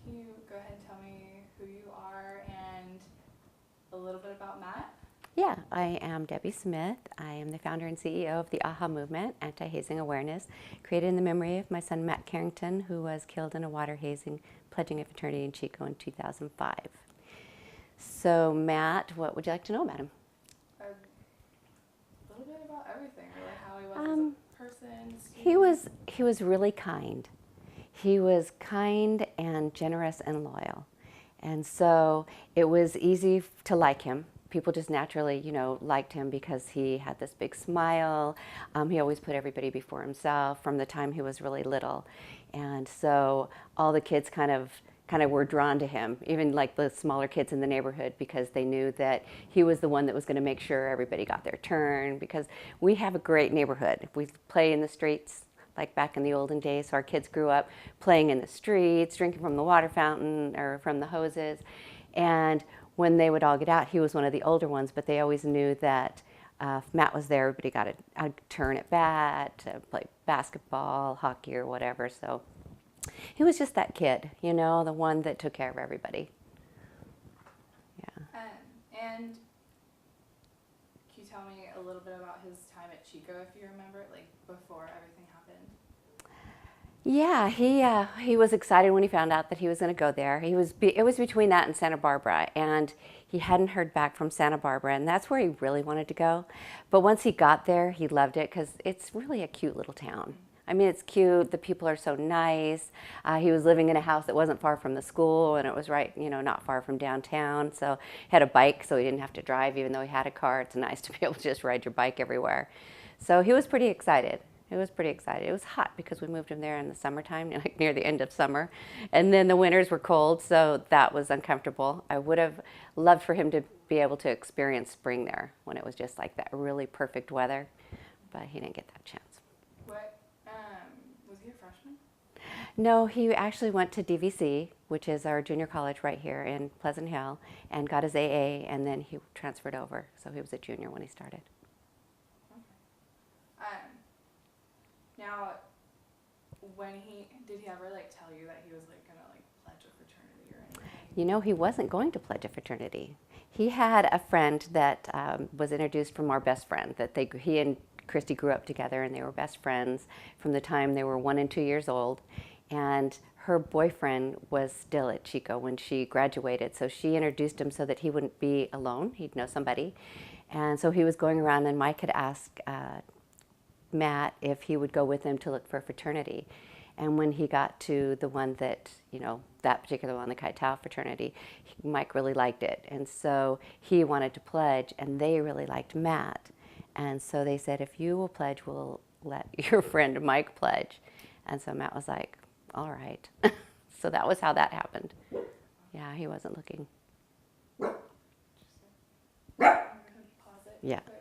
can you go ahead and tell me who you are and a little bit about Matt? Yeah, I am Debbie Smith. I am the founder and CEO of the AHA Movement, Anti-Hazing Awareness, created in the memory of my son Matt Carrington, who was killed in a water hazing, pledging a fraternity in Chico in 2005. So Matt, what would you like to know about him? A little bit about everything, really, how he was Um, as a person, he student. was he was really kind. He was kind and generous and loyal. And so it was easy to like him. People just naturally, liked him because he had this big smile. He always put everybody before himself from the time he was really little. And so all the kids kind of were drawn to him, even like the smaller kids in the neighborhood, because they knew that he was the one that was going to make sure everybody got their turn, because we have a great neighborhood. We play in the streets like back in the olden days. So our kids grew up playing in the streets, drinking from the water fountain or from the hoses. And when they would all get out, he was one of the older ones, but they always knew that if Matt was there, everybody got a turn at bat, to play basketball, hockey, or whatever. So he was just that kid, the one that took care of everybody. Yeah. And can you tell me a little bit about his time at Chico, if you remember, like before everything happened? Yeah, he was excited when he found out that he was going to go there. It was between that and Santa Barbara, and he hadn't heard back from Santa Barbara, and that's where he really wanted to go. But once he got there, he loved it because it's really a cute little town. I mean, it's cute. The people are so nice. He was living in a house that wasn't far from the school, and it was right, not far from downtown. So he had a bike, so he didn't have to drive, even though he had a car. It's nice to be able to just ride your bike everywhere. So he was pretty excited. It was pretty excited. It was hot because we moved him there in the summertime, like near the end of summer. And then the winters were cold, so that was uncomfortable. I would have loved for him to be able to experience spring there when it was just like that really perfect weather, but he didn't get that chance. What, was he a freshman? No, he actually went to DVC, which is our junior college right here in Pleasant Hill, and got his AA, and then he transferred over. So he was a junior when he started. Okay. Now, did he ever like tell you that he was like gonna like pledge a fraternity or anything? He wasn't going to pledge a fraternity. He had a friend that was introduced from our best friend, that he and Christy grew up together, and they were best friends from the time they were 1 and 2 years old. And her boyfriend was still at Chico when she graduated, so she introduced him so that he wouldn't be alone. He'd know somebody. And so he was going around, and Mike had asked Matt if he would go with him to look for a fraternity. And when he got to the one that, that particular one, the Chi Tau fraternity, Mike really liked it. And so he wanted to pledge, and they really liked Matt. And so they said, if you will pledge, we'll let your friend Mike pledge. And so Matt was like, all right. So that was how that happened. Yeah, he wasn't looking. I'm gonna pause it real Yeah. quick.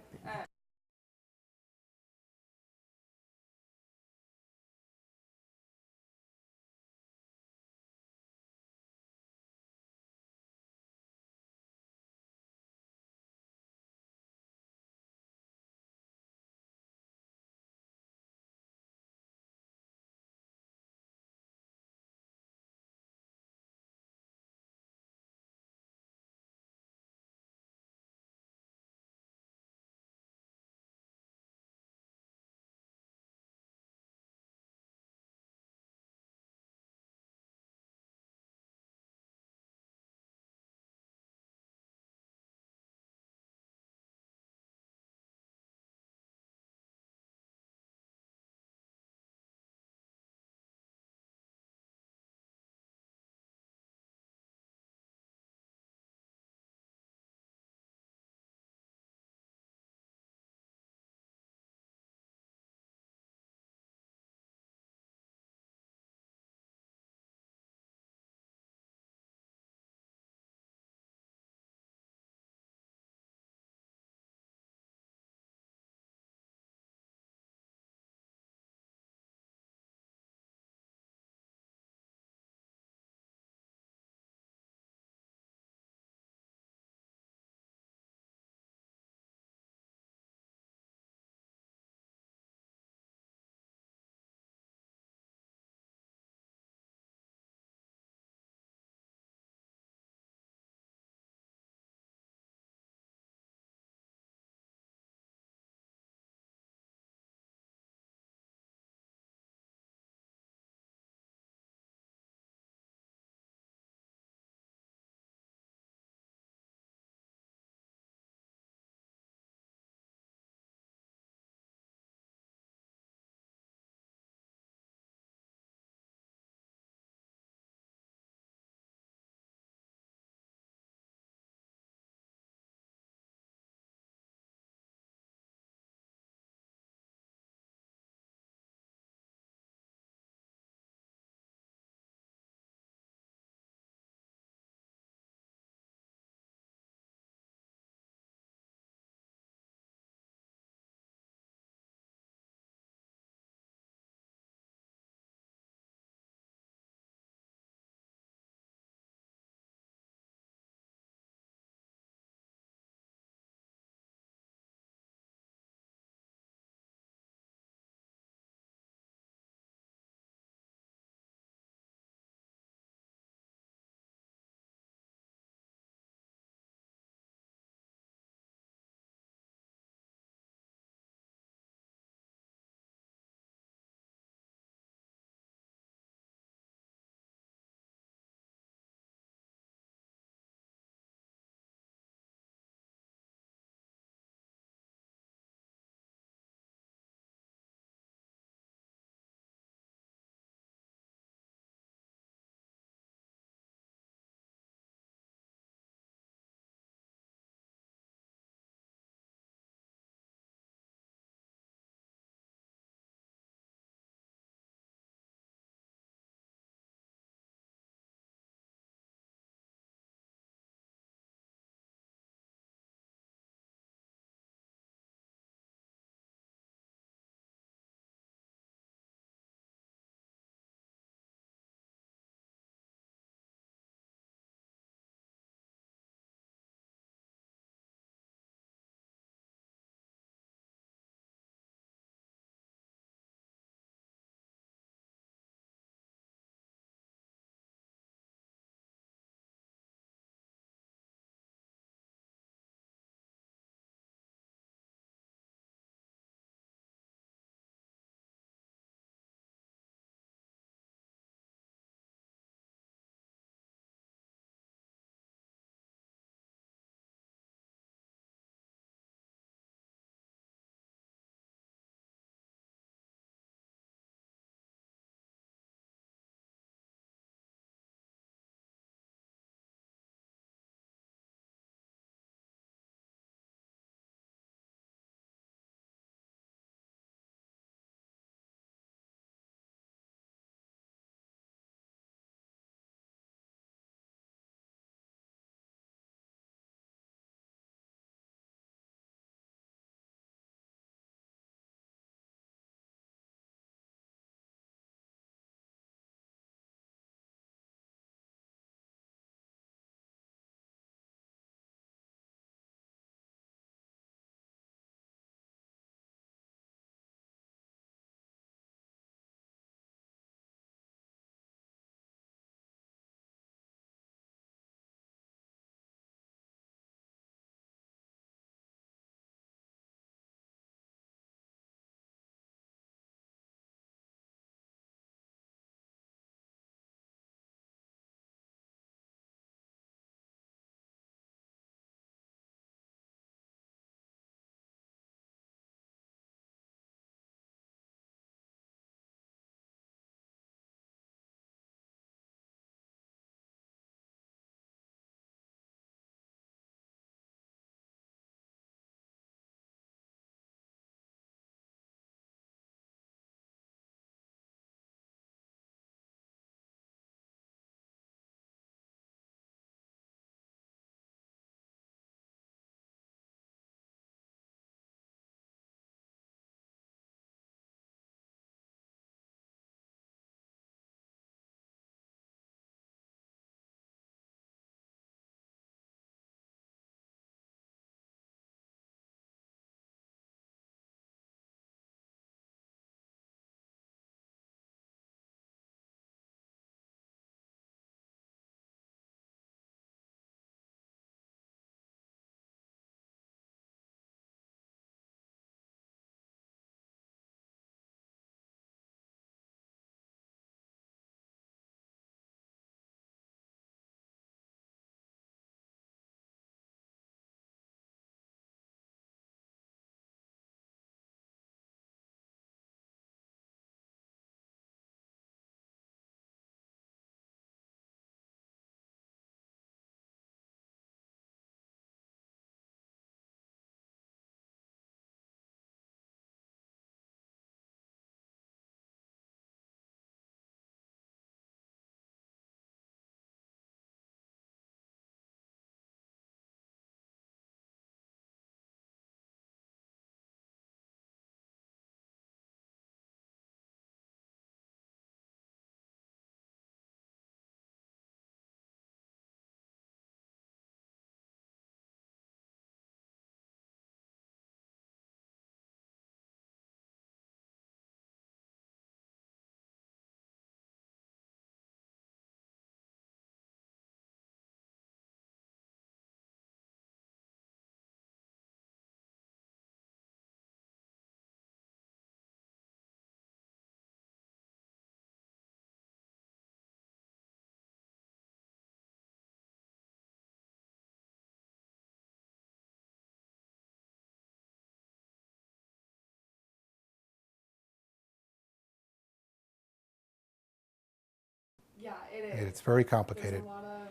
Yeah, it is. It's very There's complicated. a lot of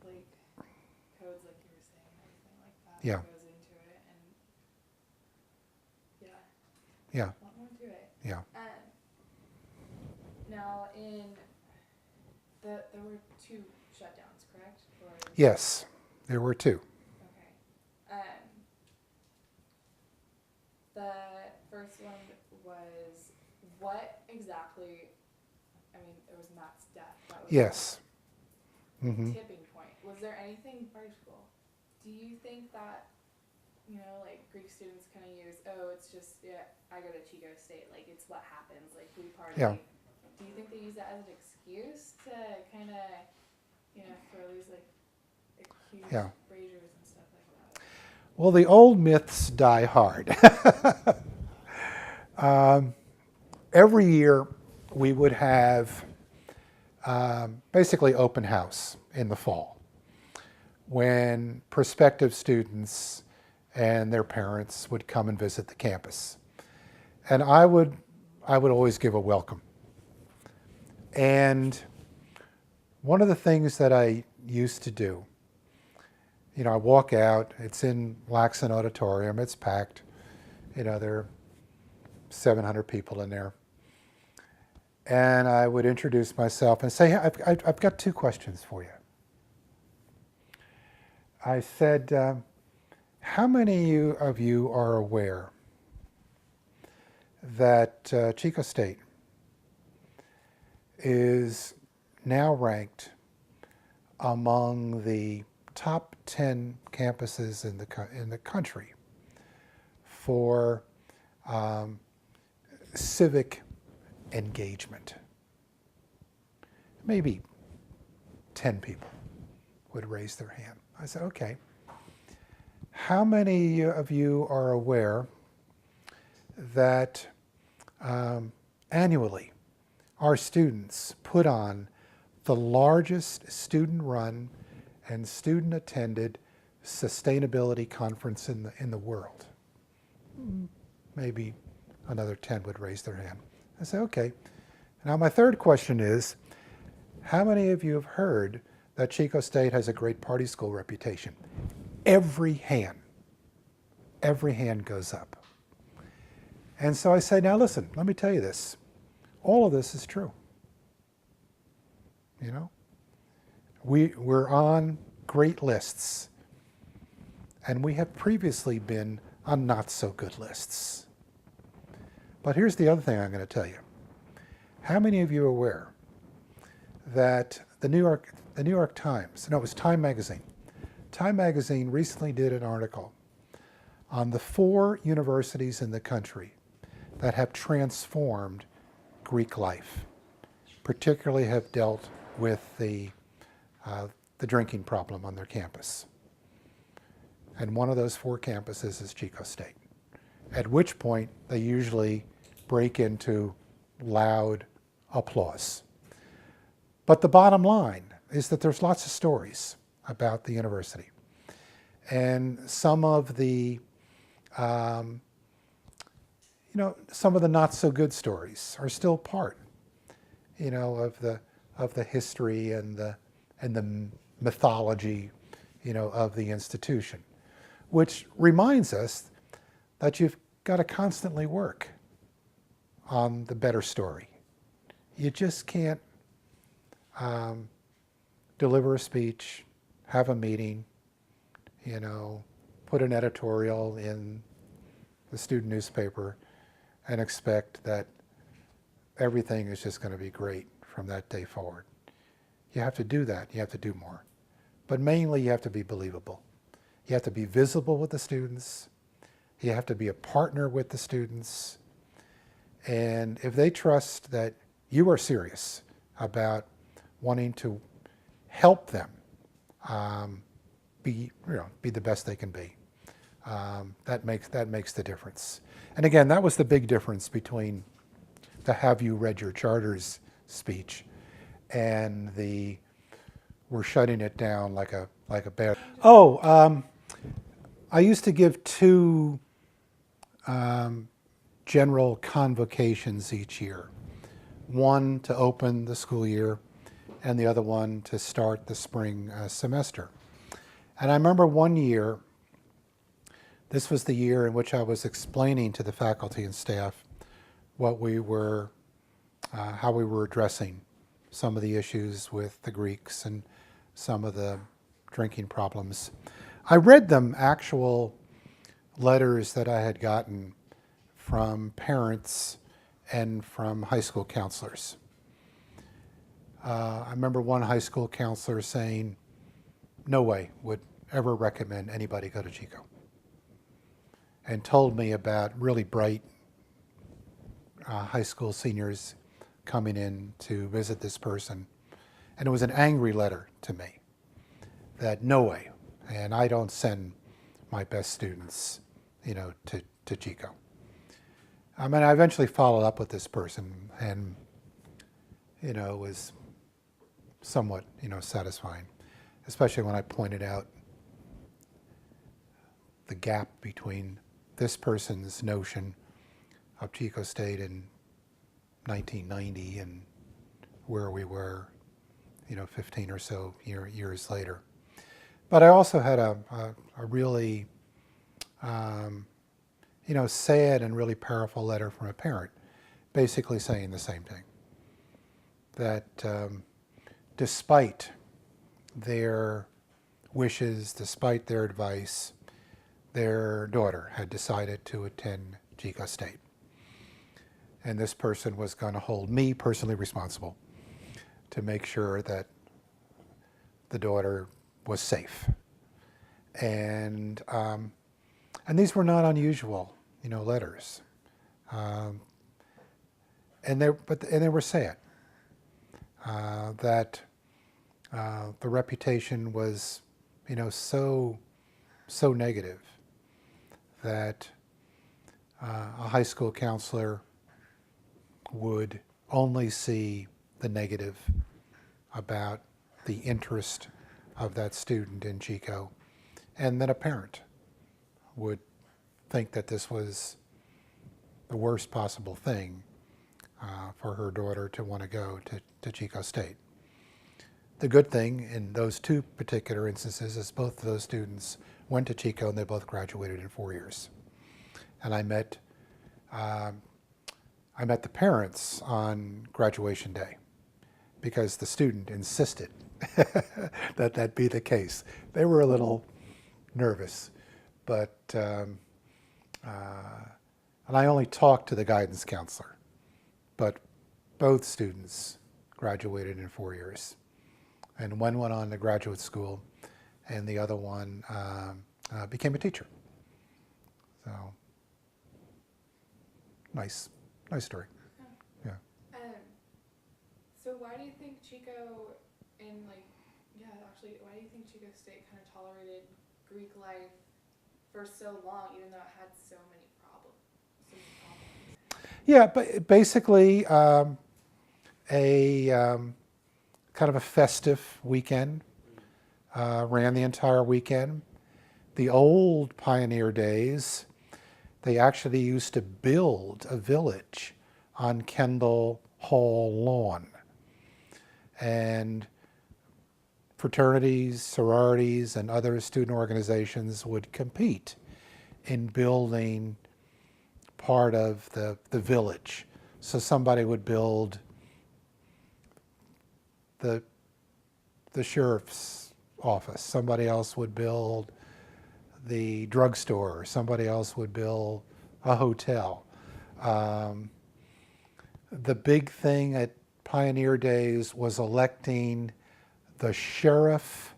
like codes, like you were saying, and everything like that Yeah. that goes into it, and yeah, Yeah, a lot more to it. yeah. Now there were 2 shutdowns, correct? Or Yes, there were 2. okay. The first one was what exactly? I mean, it was Matt's death. That was Yes. the Hmm. tipping point. Was there anything particular? Do you think that, like Greek students kind of use, oh, it's just, yeah, I go to Chico State, like it's what happens, like we party. Yeah. Do you think they use that as an excuse to kind of, throw these like accused Yeah. braziers and stuff like that? Well, the old myths die hard. Every year we would have basically open house in the fall when prospective students and their parents would come and visit the campus. And I would always give a welcome. And one of the things that I used to do, I walk out, it's in Laxon Auditorium, it's packed, there are 700 people in there. And I would introduce myself and say, I've got 2 questions for you. I said, how many of you are aware that Chico State is now ranked among the top 10 campuses in the country for civic engagement? Maybe 10 people would raise their hand. I said, okay. How many of you are aware that annually our students put on the largest student-run and student-attended sustainability conference in the world? Maybe another 10 would raise their hand. I said, okay. Now my third question is, how many of you have heard that Chico State has a great party school reputation? Every hand goes up. And so I say, now listen, let me tell you this. All of this is true. We're on great lists, and we have previously been on not so good lists. But here's the other thing I'm going to tell you. How many of you are aware that the New York Times, no, it was Time Magazine. Time Magazine recently did an article on the 4 universities in the country that have transformed Greek life, particularly have dealt with the drinking problem on their campus. And one of those 4 campuses is Chico State, at which point they usually break into loud applause. But the bottom line is that there's lots of stories about the university. And some of the some of the not so good stories are still part, of the history and the mythology, of the institution, which reminds us that you've got to constantly work on the better story. You just can't deliver a speech, have a meeting, put an editorial in the student newspaper and expect that everything is just going to be great from that day forward. You have to do that. You have to do more. But mainly you have to be believable. You have to be visible with the students. You have to be a partner with the students. And if they trust that you are serious about wanting to help them be the best they can be, that makes the difference. And again, that was the big difference between the "Have you read your charters" speech and the "we're shutting it down like a bear." I used to give 2 general convocations each year. one to open the school year and the other one to start the spring semester. And I remember one year, this was the year in which I was explaining to the faculty and staff what we were, how we were addressing some of the issues with the Greeks and some of the drinking problems. I read them actual letters that I had gotten from parents and from high school counselors. I remember one high school counselor saying, no way would ever recommend anybody go to Chico, and told me about really bright high school seniors coming in to visit this person. And it was an angry letter to me that no way, and I don't send my best students, to Chico. I mean, I eventually followed up with this person, and, it was somewhat, satisfying, especially when I pointed out the gap between this person's notion of Chico State in 1990 and where we were, 15 or so years later. But I also had a really, sad and really powerful letter from a parent, basically saying the same thing. That despite their wishes, despite their advice, their daughter had decided to attend Chico State. And this person was going to hold me personally responsible to make sure that the daughter was safe. And these were not unusual, letters. And they were sad. That the reputation was, so negative that a high school counselor would only see the negative about the interest of that student in Chico, and that a parent would think that this was the worst possible thing for her daughter to want to go to Chico State. The good thing in those two particular instances is both of those students went to Chico and they both graduated in 4 years. And I met the parents on graduation day because the student insisted that be the case. They were a little nervous, but and I only talked to the guidance counselor, but both students graduated in 4 years. And one went on to graduate school, and the other one became a teacher. So, nice story. Yeah. So why do you think Chico why do you think Chico State kind of tolerated Greek life for so long, even though it had so many problems? Yeah, but basically a kind of a festive weekend, ran the entire weekend. The old pioneer days, they actually used to build a village on Kendall Hall lawn. And fraternities, sororities, and other student organizations would compete in building part of the village. So somebody would build the sheriff's office, somebody else would build the drugstore, somebody else would build a hotel. The big thing at Pioneer Days was electing the sheriff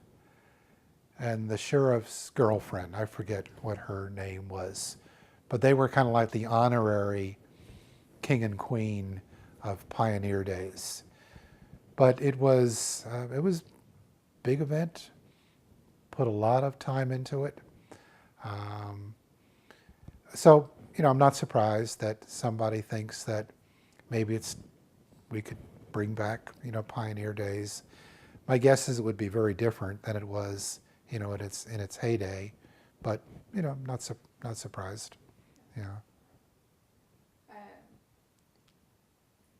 and the sheriff's girlfriend. I forget what her name was, but they were kind of like the honorary king and queen of Pioneer Days. But it was a big event, put a lot of time into it. So, I'm not surprised that somebody thinks that maybe we could bring back, Pioneer Days. My guess is it would be very different than it was, in its heyday. But, I'm not surprised. Yeah.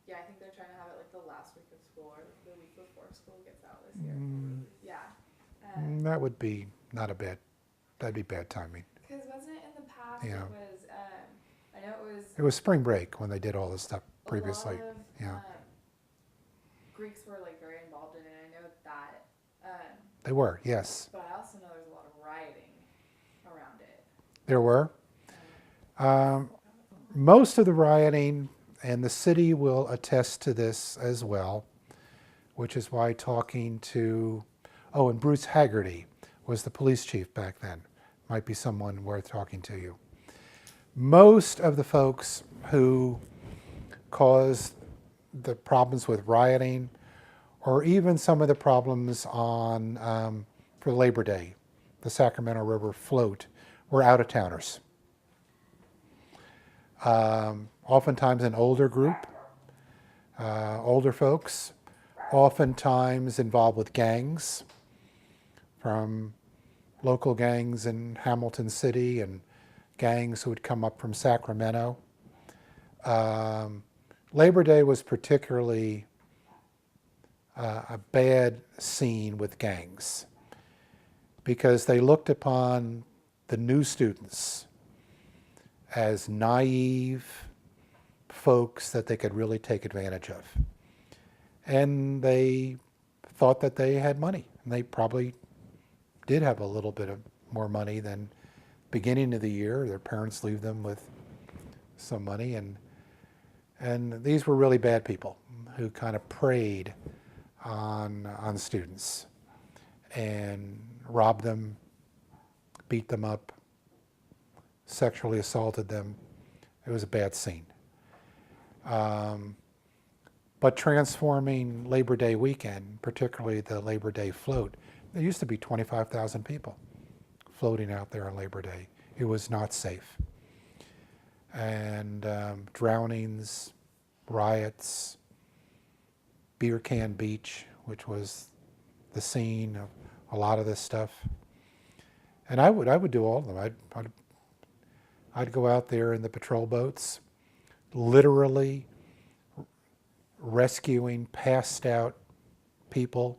Yeah, I think they're trying to have it school gets out this year. Yeah. That would be not a bad, that'd be bad timing. Because wasn't it in the past, Yeah. it was, I know it was It was spring break when they did all this stuff previously. a lot of, Yeah. Greeks were like very involved in it. I know that, They were, yes. but I also know there's a lot of rioting around it. There were. Most of the rioting, and the city will attest to this as well, which is why talking to, and Bruce Haggerty was the police chief back then. Might be someone worth talking to you. Most of the folks who caused the problems with rioting, or even some of the problems on for Labor Day, the Sacramento River float, were out-of-towners. Oftentimes an older group, older folks, oftentimes involved with gangs, from local gangs in Hamilton City and gangs who would come up from Sacramento. Labor Day was particularly a bad scene with gangs because they looked upon the new students as naive folks that they could really take advantage of. And they thought that they had money, and they probably did have a little bit of more money than beginning of the year. Their parents leave them with some money, and these were really bad people who kind of preyed on students and robbed them, beat them up, sexually assaulted them. It was a bad scene. But transforming Labor Day weekend, particularly the Labor Day float, there used to be 25,000 people floating out there on Labor Day. It was not safe. And drownings, riots, Beer Can Beach, which was the scene of a lot of this stuff. And I would do all of them. I'd go out there in the patrol boats, literally rescuing passed out people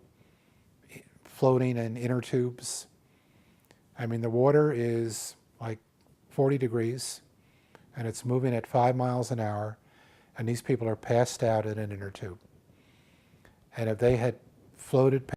floating in inner tubes. I mean, the water is like 40 degrees and it's moving at 5 miles an hour, and these people are passed out in an inner tube. And if they had floated